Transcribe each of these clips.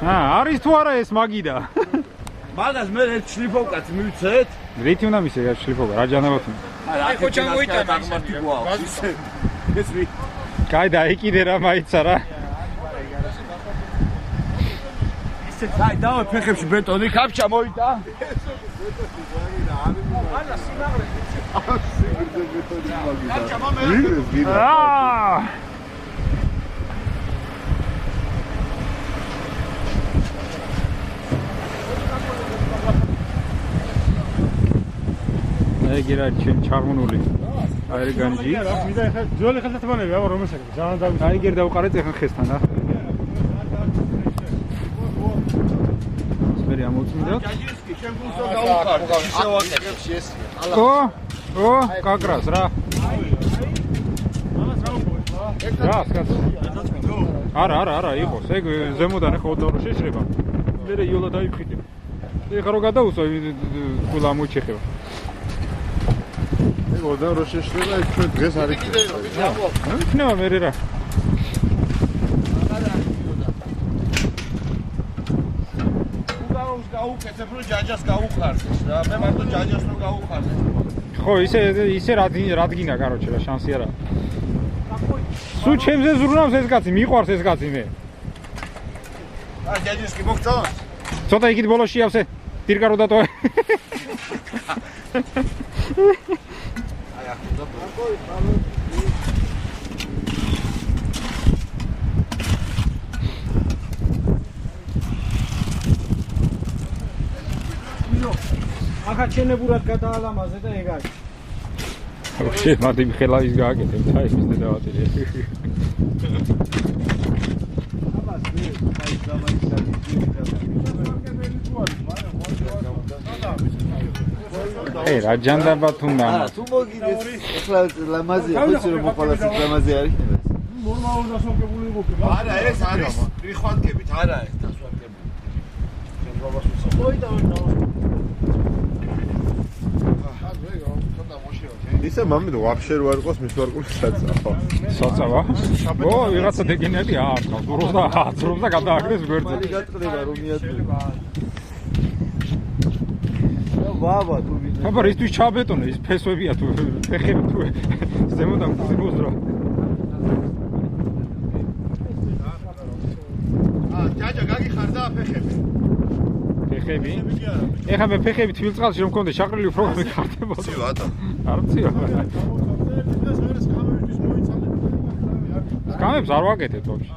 არის თუ არა ეს მაგიდა? მაგას მე ერთ შლიფოვკაც მივცეთ. რითი უნდა მისე შლიფოვკა? რა ჯანმრთელად? აი ხო ჩამოიტანა აღმართი გვაქვს. ეს ვი. კაი დაიკიდე რა მაიცა რა. აი დავა ფეხებში ბეტონი კაფჩა მოიტა. ეგ რა ჩემ ჩაღმუნული. აი განჯი. მიდა ხა ძველი ხელთათმანები აბა რომელსაც ძალიან დავი. აი გერ დავყარეთ ახლა ხესთან რა. მე ამოწმიდოთ. ჯაჯისკი შენ გულსო გაუხარ. შევაკეთებს ეს. ო, კაკრას რა. რა, სკაც. არა, იყოს. ეგ ზემოდან ახლა ოდნავ შეშრება. მე იოლა დაიფხიტე. ეხლა რო გადაუსვა, კულა მოჩეხება. ეგ ოდნავ რო შეშრება, ეს ჩვენ დღეს არ იქნება. იქნება მე რა. გაუკეთებ რომ ჯაჯას გაუხარდეს რა. მე მარტო ჯაჯას რო გაუხარდეს. ხო, ისე რადგინა, კაროჩე რა, შანსი არა. სულ ჩემზე ზრუნავს ეს კაცი, მიყვარს ეს კაცი მე. აი ჯაჯისკი მოგწონს? ცოტა იქით ბოლოში ავსე. დირკა რო დატოვე. აი ახლა ახლა ჩენებურად გადაალამაზე და ეგ არის. ოქში, მარტი ხელავის გააკეთებ, აი ის დედავატირე. ე რა ჯანდაბა თუნდა. თუ მოგიდეს ახლა ლამაზია, ხოცი რომ მოყოლას ლამაზი არის. ნორმალურად დასვარგებული გოქი. არა, ეს არის რიხვანკებით, არა ეს დასვარგებული. შენ ბაბას უცხო. ოიდა. ისე მამიდ ვაფშე რო არ ყოს მის ვარკული საწავო. საწავა? ო, ვიღაცა დეგენები აართავს. ძრობს და გადააგდეს გვერდზე. გატყდება რომ მიატყდება. ბაბა თუ ვინ. აბა რისთვის ჩაბეტონე ის ფესვებია თუ ფეხები თუ ზემოდან გუძრა. ჯაჯა გაგიხარდა ფეხები. ფეხები? ეხლა მე ფეხები თბილ წყალში რომ მქონდა შაყრილი უფრო გამიხარდებოდა. ციო ატა. არ ციო. სკამებს არ ვაკეთებ თორში.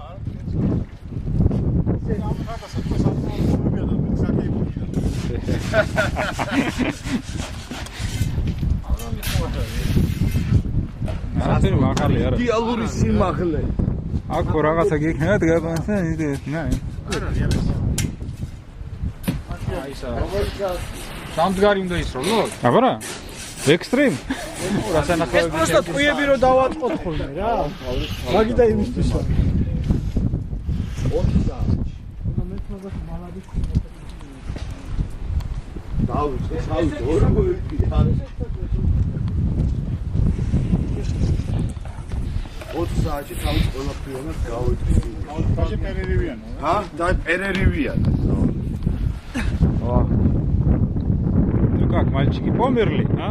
ასე მაგალე არა. დიალური სიმაღლე. აქ რაღაცა გიქნება დგაბანსა ის ნაი. სამდგარი უნდა ისროლოს? აბა რა? ექსტრემ? ეს просто ტყუიები რო დავაწყოთ ხოლმე რა. მაგიდა იმისთვის ვარ. 20 საათი. დავიწყე, ორ მოიწია. 20 საათი თავის ყველაფერს გავიწვი. ბაჟი პერერივიანა. ჰა? და პერერივიანა. Ну как, мальчики, померли, а?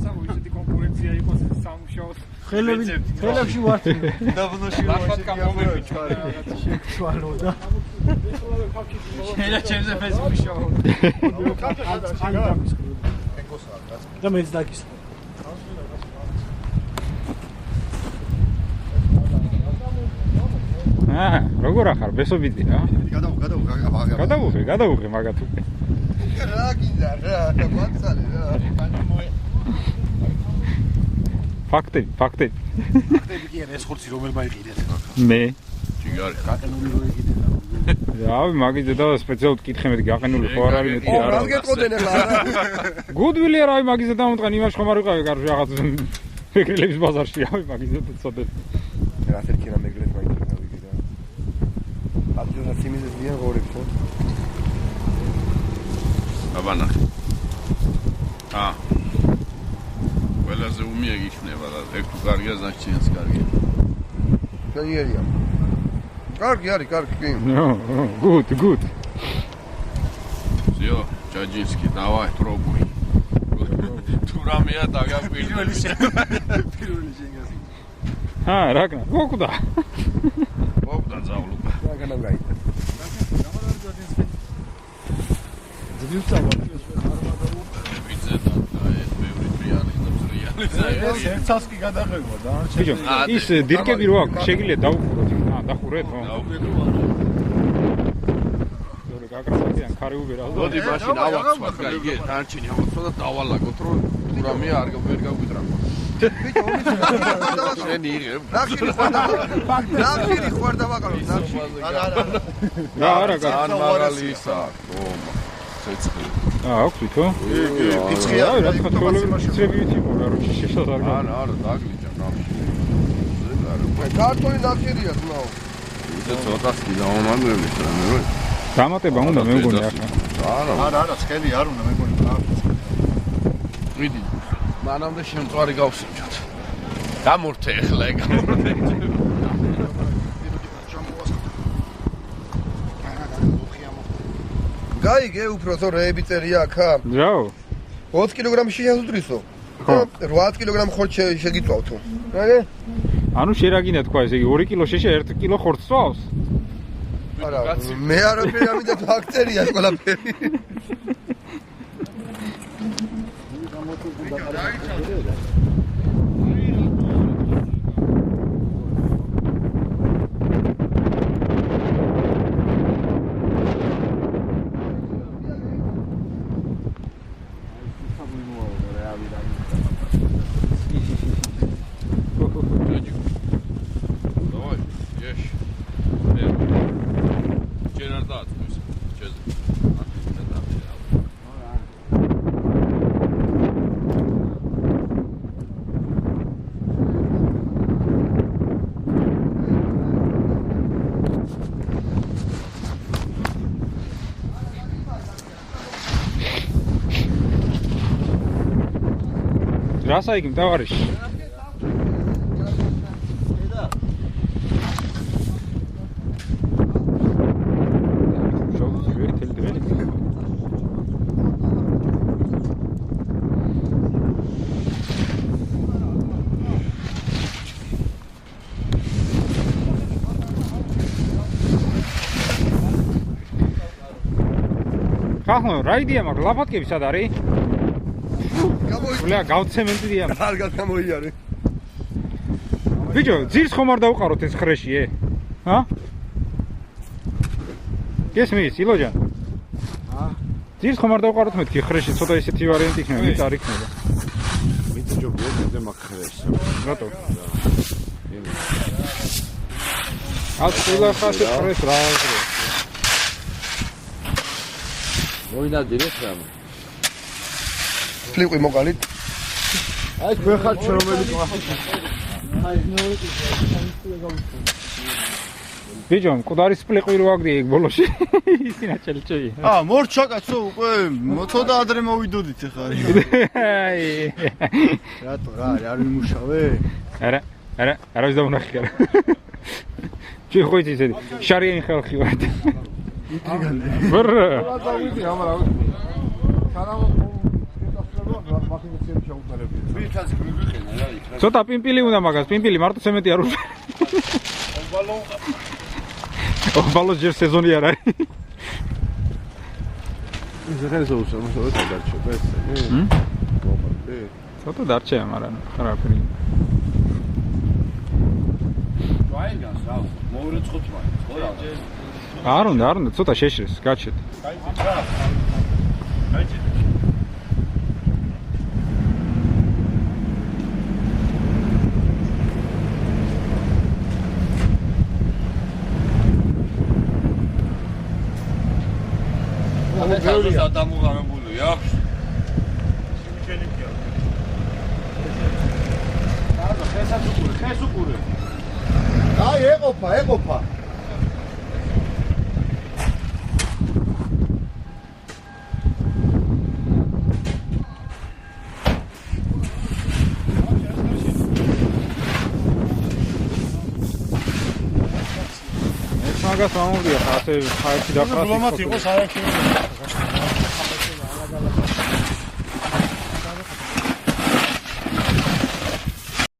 სამუშაოთი კონკურენცია იყოს სამუშაოს. ხელებში ვართ. დაბნოში ლახოთკა მომერბი ჩქარი. შევცვალო და. შენა ჩემზე ფესბუქი შოუ. და მეც დაგის. როგორ ახარ ბესობიძე რა? გადავუღე მაგათუ. რა გინდა რა, დამაცალე რა. ფაქტები. ფაქტები კი არა, ეს ხორცი რომელმა იყიდეთ? მე. ჯიგარი. გაყენული რო იყიდეთ. რავი, მაგიზე და სპეციალურად კითხე მე გაყენული ხო არ არის მეტი არა. რა გეტყოდენ ახლა რა? გუდვილი რავი მაგიზე დამოტყან იმაში ხომ არ ვიყავი კარგი რაღაც ფიქრილების ბაზარში რავი მაგიზე და წოდეთ. რასერ ქირა მეგრეთ მაინც გავიგე რა. აბჯონა სიმიზეს დიან ღორებს ხო? აბანახე. ყველაზე უმიეგ იქნება და ეგ თუ კარგია, значит, კარგია. განიერია. კარგი არის, კარგი. No, good. Всё, Чаджинский, давай, пробуй. Турамია დაგაკვირდი. პირველი შეგასი. Рагна. Куда? მოვდა ზავლობა. რაგანამ გაიწა. ვიცე და ეს მეორე რეალიზმს რეალიზა. ერთს კი გადაღებო და ბიჭო, ის დირკები რო აქვს, შეგიძლია დავუხუროთ. დახურეთ, ხო? ორი გაგრაფებიან ქარი უბერავს. მოდი მაშინ ავაცხოთ, გაიგე, დანარჩენი ავაცხოთ და დავალაგოთ, რომ თურამია არ ვერ გაგვიძრახო. ბიჭო, შენი იღებ. ნახშირი ხوار დავაყალოთ, ნახშირი. არა, ძალიან მაღალი ისაა, ხომა. ცეცხლი. აქვს თვითო? ფიცხია, რა თქმა უნდა, ცრებივით იყო, რა რომ შეშად არ გავა. არა, დაგლიჯა ნახში. კარტონი ნახშირია ძმაო. ისე ცოტას კი დავამაგრებთ რა მე. დამატება უნდა მე მგონი ახლა. არა, სკელი არ უნდა მე მგონი რა. მიდი. მანამდე შემწვარი გავსინჯოთ. გამორთე ახლა ეგ გამორთე. გაიგე უფრო რეები წერია აქა. რაო? 20 კილოგრამში შეასუდრისო. 8 კილოგრამ ხორც შეგიწვავ თუ. რაიგე? ანუ შერაგინა თქვა ესე იგი 2 კილო შეშე 1 კილო ხორცს წვავს? არა, მე არაფერი ამიდა ფაქტორია ყველაფერი. Давай, ешь. Чернардат, чез. რასა იგი მთავარიში? ხახო, რა იდეა მაქვს? ლაფატკები სად არის? ვლია გავცემენტია. კარგად გამოიარე. ბიჭო, ძირს ხომ არ დავყაროთ ეს ხრეში, ჰა? გესმის, ილოჯან? ძირს ხომ არ დავყაროთ მეთქი ხრეში, ცოტა ისეთი ვარიანტი იქნება, ვით არ იქნება. Ვიცი ჯობია ძე მაგხრეს. რატო? ას ყველა ხასე ხრეს რა აღრე. მოინადირეთ რამე. ფლიყვი მოგალით. აი თქვენ ხართ რომელი ბიჭო, მკვდარი სპლიყვი რო აგდია ეგ ბოლოში. ისინა ჩელჩეი. მორჩა კაცო, უკვე ცოტა ადრე მოვიდოდით ახლა. აი. რატო რა არის, არ ვიმუშავე? არა ის დაუნახი კარა. ჩი ხოიც ისეთი შარიანი ხალხი ვარ. ბრ. ცოტა პიმპილი უნდა მაგას, პიმპილი მარტო ცემენტი არ უნდა. ობალო ჯერ სეზონი არ არის. ეს რეზოლუცია მოსწავლეთ დარჩება ესე. ცოტა დარჩება, მაგრამ ხარაფერი. ვაიგანს რა, მოურეცხოთ მაგ, ხო რა. არ უნდა, ცოტა შეშრეს, გაჩეთ. გეურია დამუღამებულია. ხეს უყურე. აი ეყოფა. მაგას მომდია ხა ასე ხაერში დაყრას. დიპლომატი იყო საერთოდ.